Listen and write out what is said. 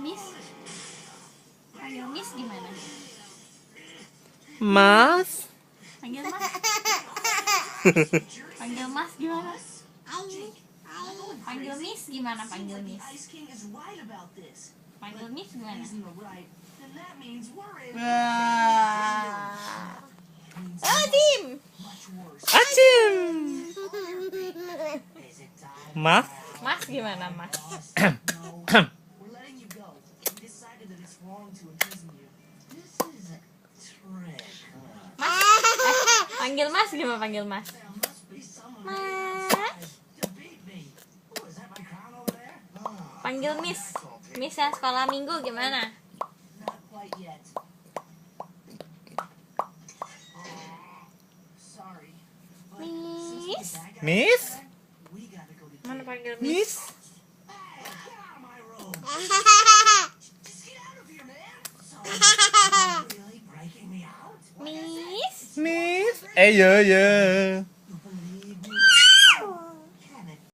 Miss. Panggil Miss gimana? Mas. Panggil Mas. Panggil Mas gimana? Panggil Miss gimana? Panggil Miss. Panggil Miss gimana? Tim. Acim. Mas. Mas gimana, Mas? Panggil Mas gimana? Panggil Mas. Mas. Panggil Miss. Miss yang sekolah minggu gimana? Miss. Miss. Mana panggil Miss? Miss. Miss. Miss. Eh, ya.